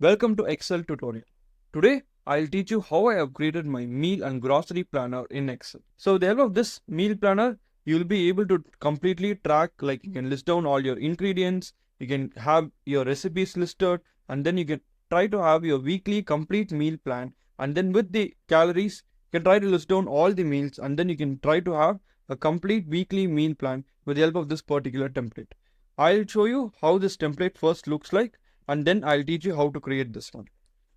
Welcome to Excel tutorial. Today I'll teach you how I have created my meal and grocery planner in Excel. So with the help of this meal planner, you'll be able to completely track, like you can list down all your ingredients, you can have your recipes listed, and then you can try to have your weekly complete meal plan, and then with the calories, you can try to list down all the meals, and then you can try to have a complete weekly meal plan with the help of this particular template. I'll show you how this template first looks like, and then I'll teach you how to create this one.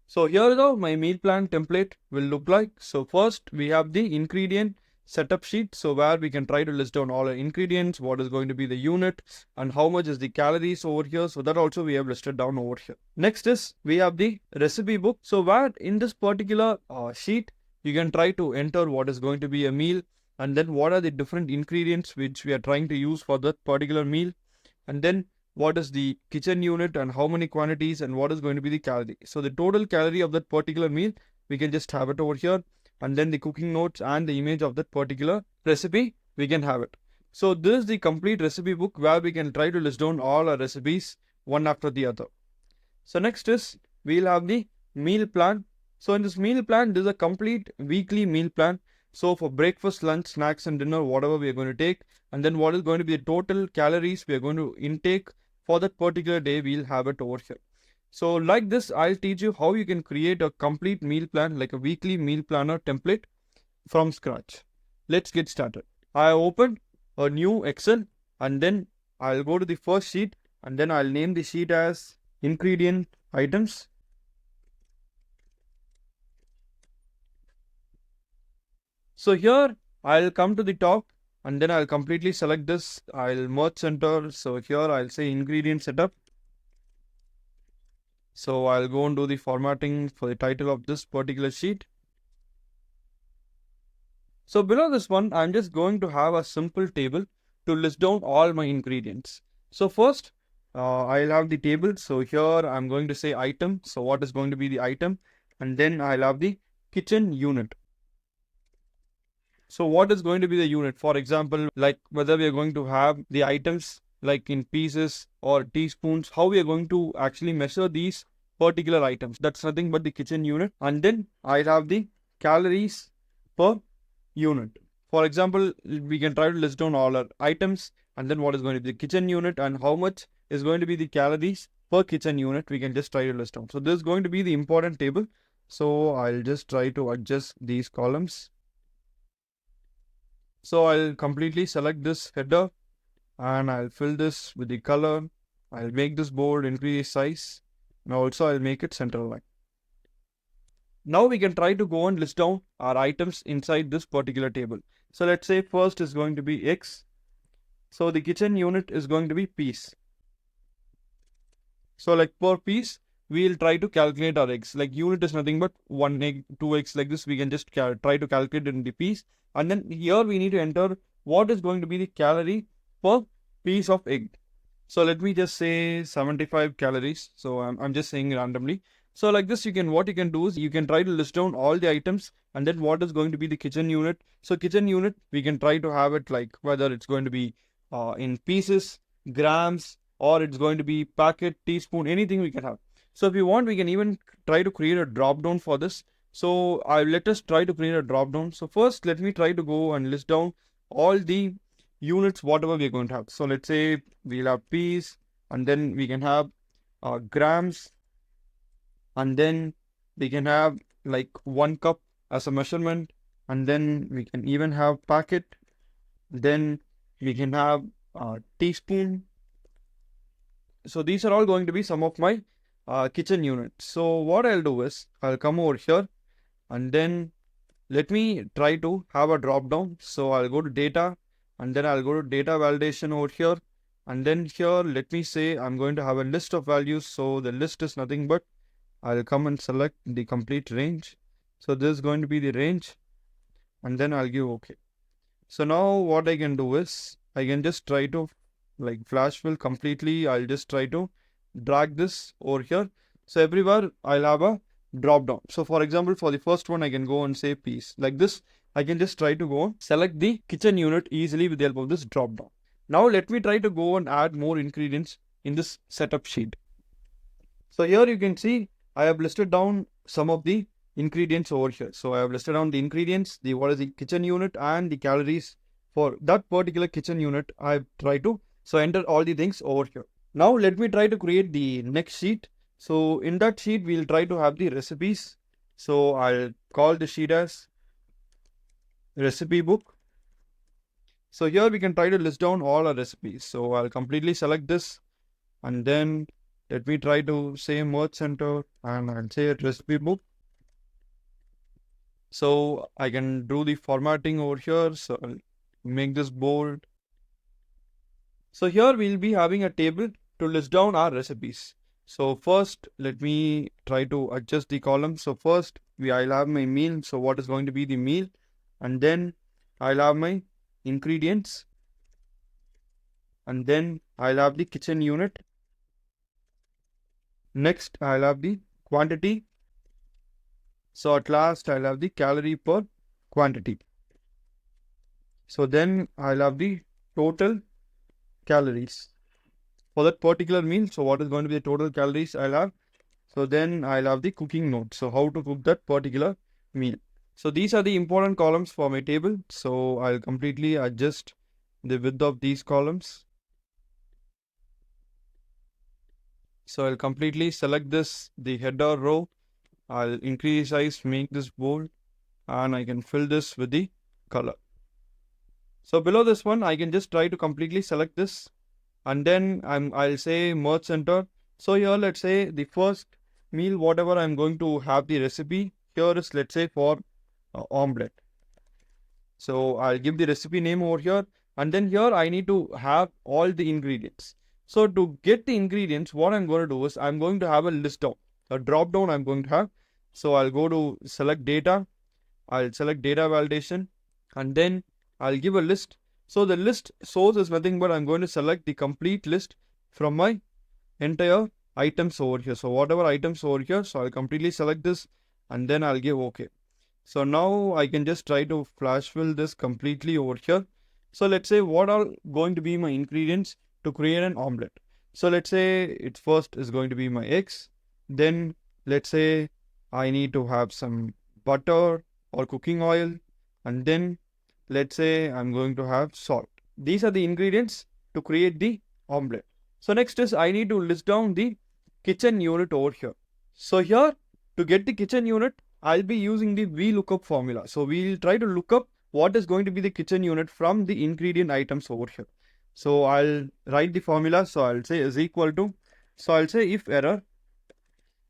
So here though my meal plan template will look like. So first we have the ingredient setup sheet, so where we can try to list down all our ingredients, what is going to be the unit, and how much is the calories over here. So that also we have listed down over here. Next is we have the recipe book. So where in this particular sheet you can try to enter what is going to be a meal, and then what are the different ingredients which we are trying to use for that particular meal, and then what is the kitchen unit and how many quantities and what is going to be the calorie. So the total calorie of that particular meal, we can just have it over here, and then the cooking notes and the image of that particular recipe, we can have it. So this is the complete recipe book where we can try to list down all our recipes one after the other. So next is we'll have the meal plan. So in this meal plan, this is a complete weekly meal plan. So for breakfast, lunch, snacks and dinner, whatever we are going to take, and then what is going to be the total calories we are going to intake for that particular day, we'll have it over here. So like this, I'll teach you how you can create a complete meal plan, like a weekly meal planner template from scratch. Let's get started. I opened a new Excel, and then I'll go to the first sheet, and then I'll name the sheet as ingredient items. So here I'll come to the top, and then I'll completely select this. I'll merge center. So here I'll say ingredient setup. So I'll go and do the formatting for the title of this particular sheet. So below this one, I'm just going to have a simple table to list down all my ingredients. So first, I'll have the table. So here I'm going to say item. So what is going to be the item? And then I'll have the kitchen unit. So what is going to be the unit? For example, like whether we are going to have the items like in pieces or teaspoons, how we are going to actually measure these particular items. That's nothing but the kitchen unit. And then I'll have the calories per unit. For example, we can try to list down all our items, and then what is going to be the kitchen unit and how much is going to be the calories per kitchen unit. We can just try to list down. So this is going to be the important table. So I'll just try to adjust these columns. So I'll completely select this header, and I'll fill this with the color. I'll make this bold, increase size, and also I'll make it center line. Now we can try to go and list down our items inside this particular table. So let's say first is going to be X. So the kitchen unit is going to be piece. So like per piece, we'll try to calculate our eggs. Like unit is nothing but 1 egg, 2 eggs, like this. We can just try to calculate it in the piece. And then here we need to enter what is going to be the calorie per piece of egg. So let me just say 75 calories. So I'm just saying randomly. So like this, what you can do is you can try to list down all the items, and then what is going to be the kitchen unit. So kitchen unit, we can try to have it like whether it's going to be in pieces, grams, or it's going to be packet, teaspoon, anything we can have. So if you want, we can even try to create a drop down for this. So let us try to create a drop down. So first, let me try to go and list down all the units, whatever we're going to have. So let's say we'll have piece, and then we can have grams, and then we can have like 1 cup as a measurement, and then we can even have packet, then we can have teaspoon. So these are all going to be some of my kitchen units. So what I'll do is I'll come over here, and then let me try to have a drop down. So I'll go to data, and then I'll go to data validation over here, and then here let me say I'm going to have a list of values. So the list is nothing but I'll come and select the complete range. So this is going to be the range, and then I'll give OK. So now what I can do is I can just try to like flash fill completely. I'll just try to drag this over here. So everywhere I'll have a drop down. So for example, for the first one, I can go and say piece. Like this, I can just try to go and select the kitchen unit easily with the help of this drop down. Now let me try to go and add more ingredients in this setup sheet. So here you can see I have listed down some of the ingredients over here. So I have listed down the ingredients, the what is the kitchen unit and the calories for that particular kitchen unit. I've tried to enter all the things over here. Now let me try to create the next sheet. So in that sheet, we'll try to have the recipes. So I'll call the sheet as recipe book. So here we can try to list down all our recipes. So I'll completely select this, and then let me try to say merge center, and I'll say recipe book. So I can do the formatting over here. So I'll make this bold. So here we'll be having a table to list down our recipes. So first, let me try to adjust the column. So first, I'll have my meal. So what is going to be the meal? And then I'll have my ingredients. And then I'll have the kitchen unit. Next, I'll have the quantity. So at last, I'll have the calorie per quantity. So then I'll have the total calories for that particular meal. So what is going to be the total calories I'll have? So then I'll have the cooking note. So how to cook that particular meal. So these are the important columns for my table. So I'll completely adjust the width of these columns. So I'll completely select this, the header row. I'll increase size, make this bold, and I can fill this with the color. So below this one, I can just try to completely select this, and then I'll say merge center. So here, let's say the first meal, whatever I'm going to have the recipe, here is, let's say, for omelette. So I'll give the recipe name over here, and then here I need to have all the ingredients. So to get the ingredients, what I'm going to do is I'm going to have a list down, a drop down I'm going to have. So I'll go to select data, I'll select data validation, and then I'll give a list. So the list source is nothing but I'm going to select the complete list from my entire items over here. So whatever items over here, so I'll completely select this, and then I'll give OK. So now I can just try to flash fill this completely over here. So let's say what are going to be my ingredients to create an omelette. So let's say it first is going to be my eggs. Then let's say I need to have some butter or cooking oil. And then let's say I'm going to have salt. These are the ingredients to create the omelette. So next is I need to list down the kitchen unit over here. So here to get the kitchen unit, I'll be using the VLOOKUP formula. So we'll try to look up what is going to be the kitchen unit from the ingredient items over here. So I'll write the formula. So I'll say is equal to, so I'll say if error,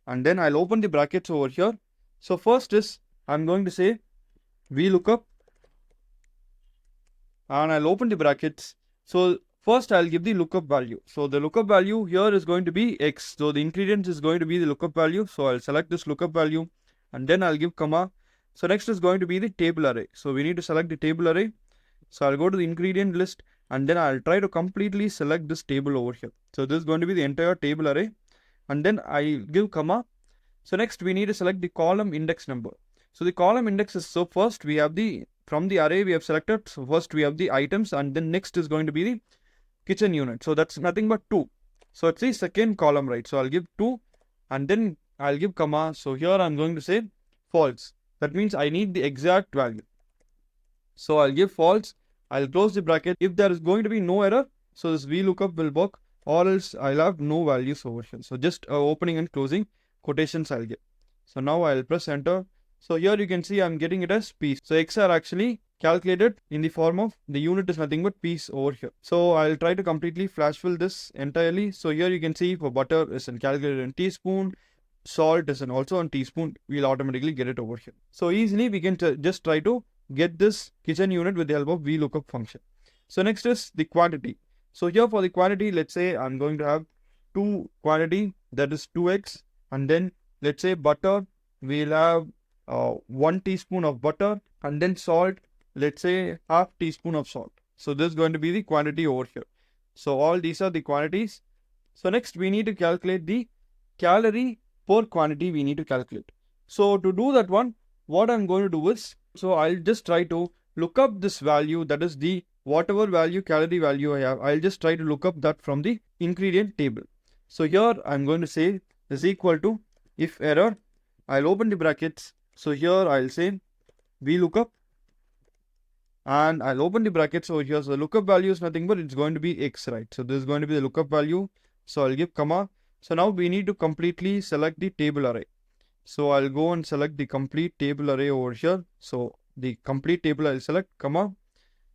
and then I'll open the brackets over here. So first is I'm going to say VLOOKUP, and I'll open the brackets. So first I'll give the lookup value. So the lookup value here is going to be X. So the ingredient is going to be the lookup value. So I'll select this lookup value, and then I'll give comma. So next is going to be the table array. So we need to select the table array. So I'll go to the ingredient list, and then I'll try to completely select this table over here. So this is going to be the entire table array, and then I'll give comma. So next we need to select the column index number. So the column index is, so first we have the, from the array we have selected, so first we have the items, and then next is going to be the kitchen unit. So that's nothing but 2. So it's the second column, right? So I'll give 2, and then I'll give comma. So here I'm going to say false. That means I need the exact value. So I'll give false. I'll close the bracket. If there is going to be no error, so this VLOOKUP will work, or else I'll have no values over here. So just opening and closing quotations I'll get. So now I'll press enter. So here you can see I'm getting it as piece. So X are actually calculated in the form of the unit is nothing but piece over here. So I'll try to completely flash fill this entirely. So here you can see for butter is calculated in teaspoon, salt is also on teaspoon. We'll automatically get it over here. So easily we can just try to get this kitchen unit with the help of VLOOKUP function. So next is the quantity. So here for the quantity, let's say I'm going to have 2 quantity, that is 2x, and then let's say butter, we'll have 1 teaspoon of butter, and then salt, let's say half teaspoon of salt. So this is going to be the quantity over here. So all these are the quantities. So next we need to calculate the calorie per quantity we need to calculate. So to do that one, what I'm going to do is, so I'll just try to look up this value, that is the whatever value, calorie value I have, I'll just try to look up that from the ingredient table. So here I'm going to say is equal to If error, I'll open the brackets. So here I'll say VLOOKUP, and I'll open the brackets over here. So the lookup value is nothing but it's going to be X, right? So this is going to be the lookup value. So I'll give comma. So now we need to completely select the table array. So I'll go and select the complete table array over here. So the complete table I'll select, comma.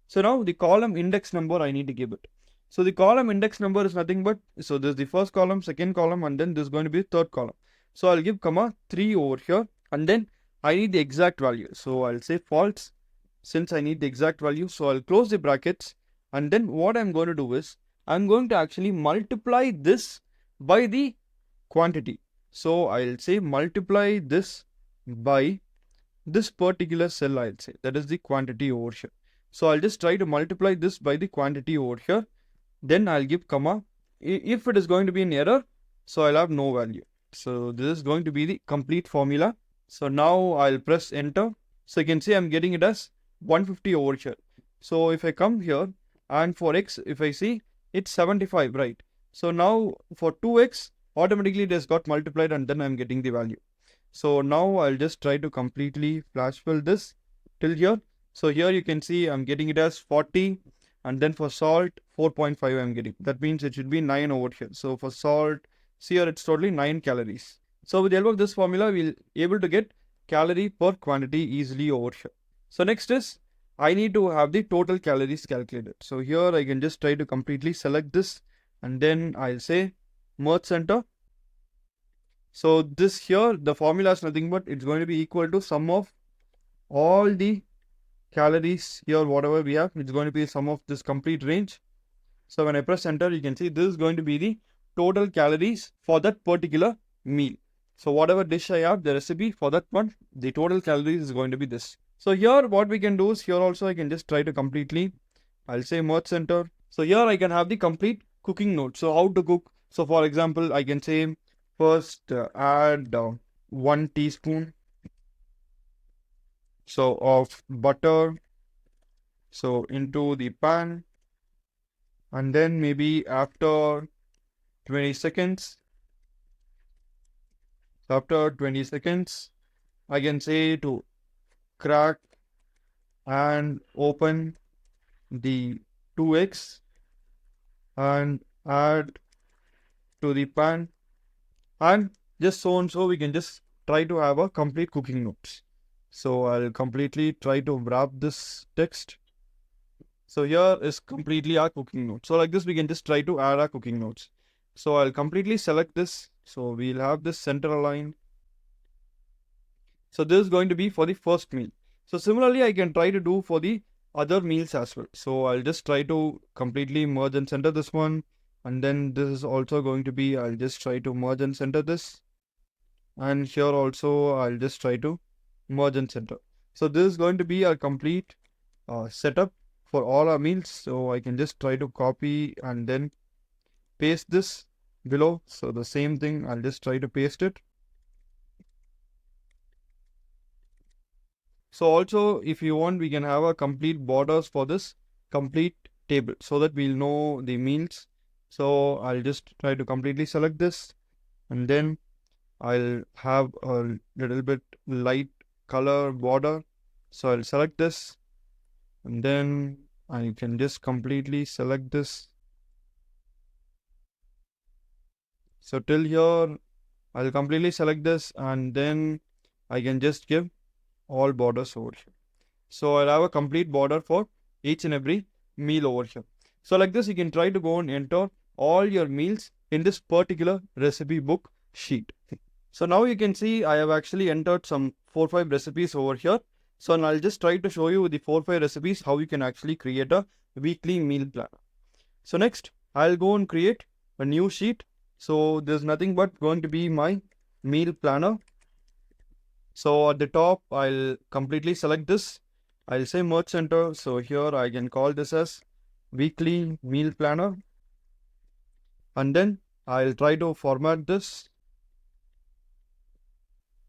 So now the column index number I need to give it. So the column index number is nothing but, so this is the first column, second column, and then this is going to be third column. So I'll give comma 3 over here, and then I need the exact value. So I'll say false since I need the exact value. So I'll close the brackets, and then what I'm going to do is I'm going to actually multiply this by the quantity. So I'll say multiply this by this particular cell, I'll say that is the quantity over here. So I'll just try to multiply this by the quantity over here. Then I'll give comma. If it is going to be an error, so I'll have no value. So this is going to be the complete formula. So now I'll press enter. So you can see I'm getting it as 150 over here. So if I come here and for X, if I see it's 75, right? So now for 2X, automatically it has got multiplied and then I'm getting the value. So now I'll just try to completely flash fill this till here. So here you can see I'm getting it as 40, and then for salt 4.5 I'm getting. That means it should be 9 over here. So for salt, see here it's totally 9 calories. So with the help of this formula, we'll able to get calorie per quantity easily over here. So next is I need to have the total calories calculated. So here I can just try to completely select this, and then I'll say merge center. So this here, the formula is nothing but it's going to be equal to sum of all the calories here, whatever we have, it's going to be sum of this complete range. So when I press enter, you can see this is going to be the total calories for that particular meal. So whatever dish I have, the recipe for that one, the total calories is going to be this. So here what we can do is here also I can just try to completely, I'll say merge center. So here I can have the complete cooking note. So how to cook. So for example, I can say first add 1 teaspoon so of butter so into the pan, and then maybe after 20 seconds, after 20 seconds I can say to crack and open the 2 eggs and add to the pan, and just so and so we can just try to have a complete cooking notes. So I'll completely try to wrap this text. So here is completely our cooking notes. So like this we can just try to add our cooking notes. So I'll completely select this. So we'll have this center aligned. So this is going to be for the first meal. So similarly I can try to do for the other meals as well. So I'll just try to completely merge and center this one. And then this is also going to be, I'll just try to merge and center this. And here also I'll just try to merge and center. So this is going to be a complete setup for all our meals. So I can just try to copy and then paste this below. So the same thing, I'll just try to paste it. So also if you want, we can have a complete borders for this complete table so that we'll know the meals. So I'll just try to completely select this, and then I'll have a little bit light color border. So I'll select this, and then I can just completely select this. So till here I'll completely select this, and then I can just give all borders over here. So I'll have a complete border for each and every meal over here. So like this you can try to go and enter all your meals in this particular recipe book sheet. So now you can see I have actually entered some 4-5 recipes over here. So now I'll just try to show you the 4-5 recipes how you can actually create a weekly meal planner. So next I'll go and create a new sheet. So there's nothing but going to be my meal planner. So at the top I'll completely select this. I'll say merge center. So here I can call this as weekly meal planner, and then I'll try to format this.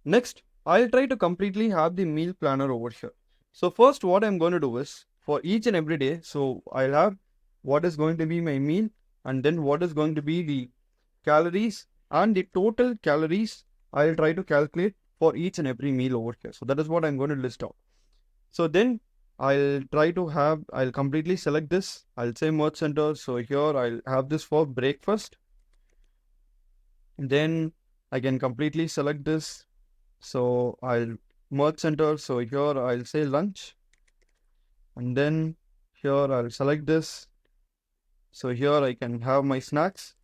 Next, I'll try to completely have the meal planner over here. So first what I'm going to do is for each and every day, so I'll have what is going to be my meal, and then what is going to be the calories and the total calories I'll try to calculate for each and every meal over here. So that is what I'm going to list out. So then I'll completely select this. I'll say merge center. So here I'll have this for breakfast. Then I can completely select this. So I'll merge center. So here I'll say lunch. And then here I'll select this. So here I can have my snacks.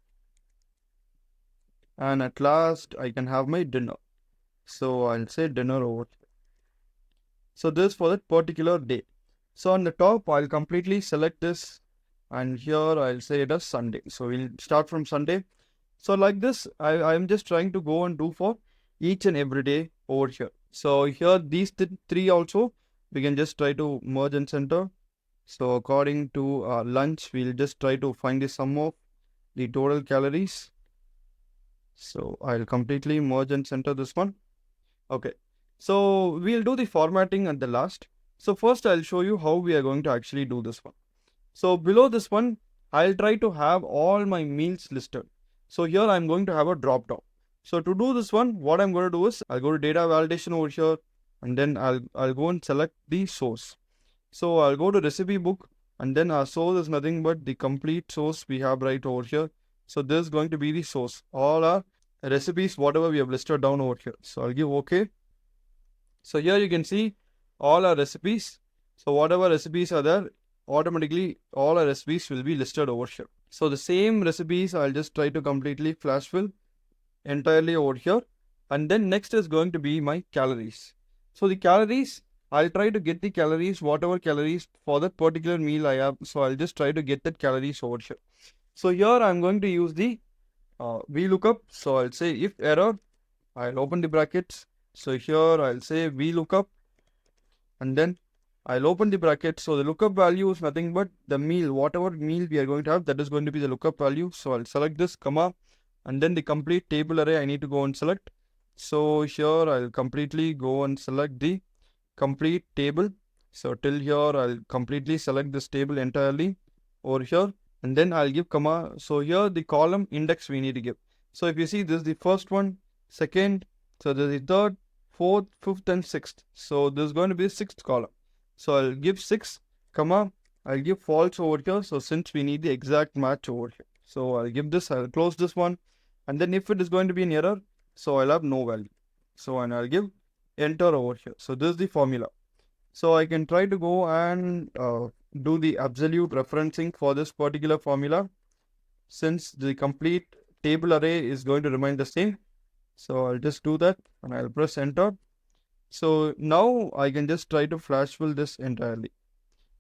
And at last I can have my dinner. So I'll say dinner over here. So this for that particular day. So on the top, I'll completely select this, and here I'll say it as Sunday. So we'll start from Sunday. So like this, I'm just trying to go and do for each and every day over here. So here, these three also, we can just try to merge and center. So according to lunch, we'll just try to find the sum of the total calories. So I'll completely merge and center this one. Okay. So we'll do the formatting at the last. So first I'll show you how we are going to actually do this one. So below this one, I'll try to have all my meals listed. So here I'm going to have a drop down. So to do this one, what I'm going to do is I'll go to data validation over here, and then I'll go and select the source. So I'll go to recipe book, and then our source is nothing but the complete source we have right over here. So this is going to be the source. All our recipes, whatever we have listed down over here. So I'll give OK. So here you can see all our recipes. So whatever recipes are there, automatically all our recipes will be listed over here. So the same recipes I'll just try to completely flash fill entirely over here. And then next is going to be my calories. So the calories, I'll try to get the calories, whatever calories for that particular meal I have. So I'll just try to get that calories over here. So here I'm going to use the VLOOKUP. So I'll say if error, I'll open the brackets. So here I'll say VLOOKUP, and then I'll open the bracket. So the lookup value is nothing but the meal, whatever meal we are going to have, that is going to be the lookup value. So I'll select this, comma, and then the complete table array I need to go and select. So here I'll completely go and select the complete table. So till here I'll completely select this table entirely over here, and then I'll give comma. So here the column index we need to give. So if you see, this is the first one, second, so this is the third, fourth, fifth, and sixth. So this is going to be the sixth column. So I'll give 6, comma, I'll give false over here. So since we need the exact match over here. So I'll give this, I'll close this one. And then if it is going to be an error, so I'll have no value. So and I'll give enter over here. So this is the formula. So I can try to go and do the absolute referencing for this particular formula, since the complete table array is going to remain the same. So I'll just do that, and I'll press enter. So now I can just try to flash fill this entirely.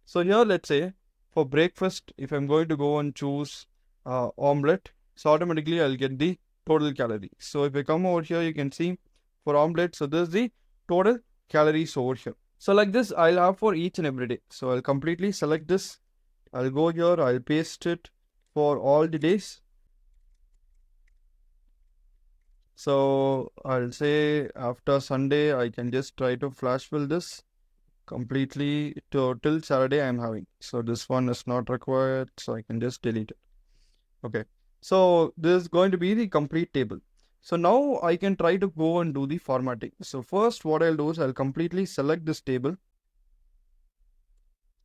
So here, let's say for breakfast, if I'm going to go and choose omelette, so automatically I'll get the total calories. So if I come over here, you can see for omelette, so this is the total calories over here. So like this, I'll have for each and every day. So I'll completely select this. I'll go here, I'll paste it for all the days. So I'll say after Sunday, I can just try to flash fill this completely till Saturday I'm having. So this one is not required, so I can just delete it. Okay. So this is going to be the complete table. So now I can try to go and do the formatting. So first what I'll do is I'll completely select this table,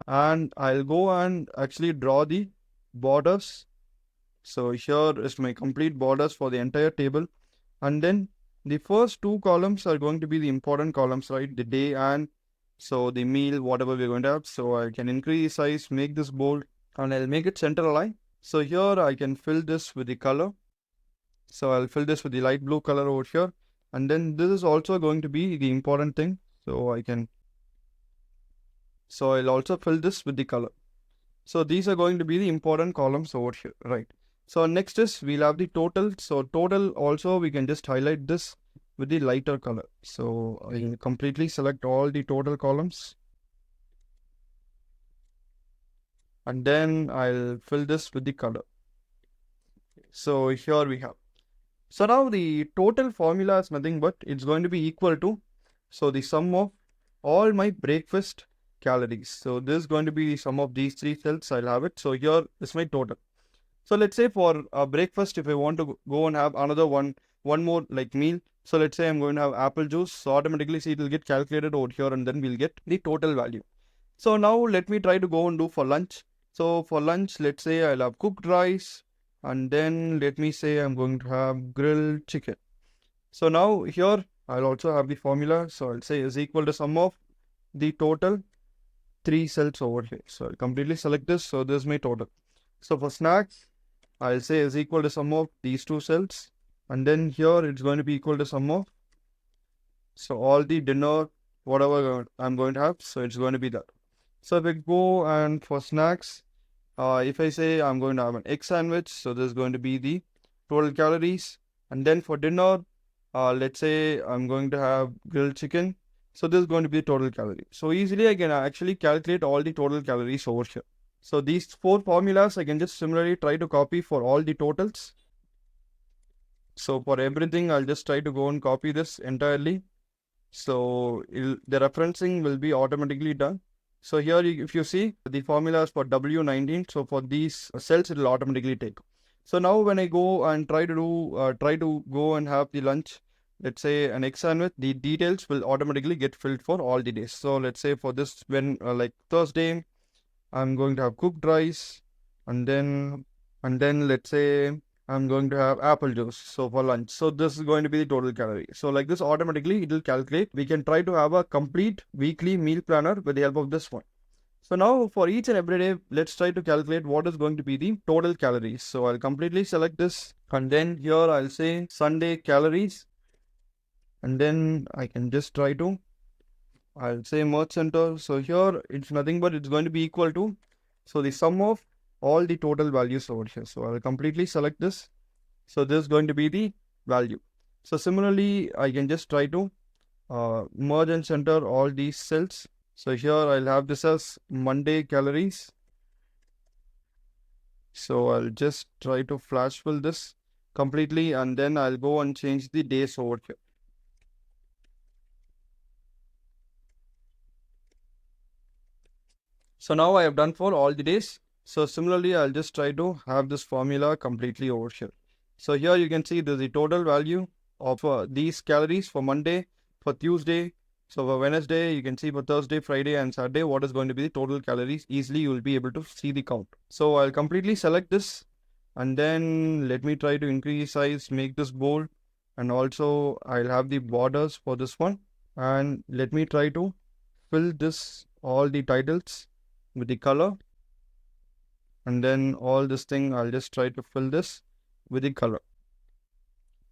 and I'll go and actually draw the borders. So here is my complete borders for the entire table. And then the first two columns are going to be the important columns, right? The day and so the meal, whatever we're going to have. So I can increase size, make this bold, and I'll make it center align. So here I can fill this with the color. So I'll fill this with the light blue color over here. And then this is also going to be the important thing. So I'll also fill this with the color. So these are going to be the important columns over here, right? So next is we'll have the total. So total also we can just highlight this with the lighter color. So I'll completely select all the total columns. And then I'll fill this with the color. So here we have. So now the total formula is nothing but it's going to be equal to, so the sum of all my breakfast calories. So this is going to be the sum of these three cells. I'll have it. So here is my total. So let's say for breakfast, if I want to go and have another one, one more like meal. So let's say I'm going to have apple juice. So automatically see it will get calculated over here and then we'll get the total value. So now let me try to go and do for lunch. So for lunch, let's say I'll have cooked rice and then let me say I'm going to have grilled chicken. So now here I'll also have the formula. So I'll say is equal to sum of the total 3 cells over here. So I'll completely select this. So this is my total. So for snacks, I'll say is equal to sum of these 2 cells. And then here it's going to be equal to sum of, so all the dinner, whatever I'm going to have. So it's going to be that. So if I go and for snacks, if I say I'm going to have an egg sandwich, so this is going to be the total calories. And then for dinner, let's say I'm going to have grilled chicken. So this is going to be the total calorie. So easily I can actually calculate all the total calories over here. So these 4 formulas I can just similarly try to copy for all the totals. So for everything, I'll just try to go and copy this entirely. So the referencing will be automatically done. So here, if you see the formulas for W19, so for these cells, it will automatically take. So now when I go and try to go and have the lunch, let's say an egg sandwich, the details will automatically get filled for all the days. So let's say for this, when like Thursday, I'm going to have cooked rice, and then let's say I'm going to have apple juice. So for lunch, so this is going to be the total calorie. So like this, automatically it will calculate. We can try to have a complete weekly meal planner with the help of this one. So now for each and every day, let's try to calculate what is going to be the total calories. So I'll completely select this, and then here I'll say Sunday calories, and then I can just try to, I'll say merge center. So here it's nothing but it's going to be equal to, so the sum of all the total values over here. So I'll completely select this. So this is going to be the value. So similarly, I can just try to merge and center all these cells. So here I'll have this as Monday calories. So I'll just try to flash fill this completely, and then I'll go and change the days over here. So now I have done for all the days. So similarly, I'll just try to have this formula completely over here. So here you can see there's the total value of these calories for Monday, for Tuesday. So for Wednesday, you can see for Thursday, Friday and Saturday, what is going to be the total calories. Easily you will be able to see the count. So I'll completely select this, and then let me try to increase size, make this bold, and also I'll have the borders for this one. And let me try to fill this, all the titles with the color, and then all this thing I'll just try to fill this with the color.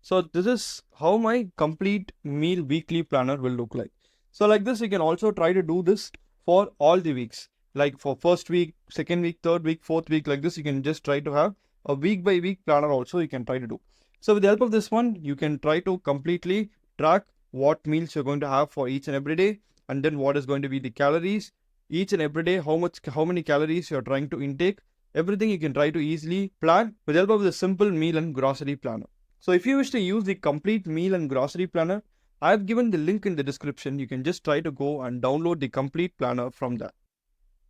So this is how my complete meal weekly planner will look like. So like this, you can also try to do this for all the weeks, like for first week, second week, third week, fourth week. Like this, you can just try to have a week by week planner also you can try to do. So with the help of this one, you can try to completely track what meals you're going to have for each and every day, and then what is going to be the calories each and every day, how many calories you're trying to intake. Everything you can try to easily plan with the help of the simple meal and grocery planner. So if you wish to use the complete meal and grocery planner, I have given the link in the description. You can just try to go and download the complete planner from that.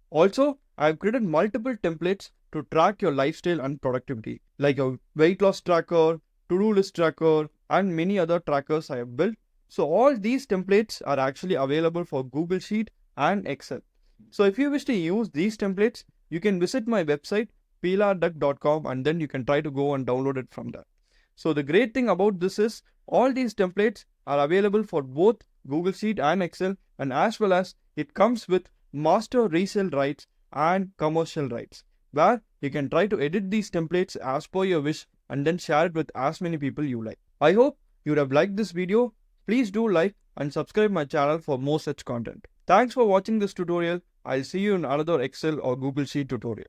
Also, I have created multiple templates to track your lifestyle and productivity, like a weight loss tracker, to-do list tracker, and many other trackers I have built. So all these templates are actually available for Google Sheet and Excel. So if you wish to use these templates, you can visit my website peelarduck.com, and then you can try to go and download it from there. So the great thing about this is all these templates are available for both Google Sheet and Excel, and as well as it comes with master resale rights and commercial rights, where you can try to edit these templates as per your wish and then share it with as many people you like. I hope you would have liked this video. Please do like and subscribe my channel for more such content. Thanks for watching this tutorial. I'll see you in another Excel or Google Sheet tutorial.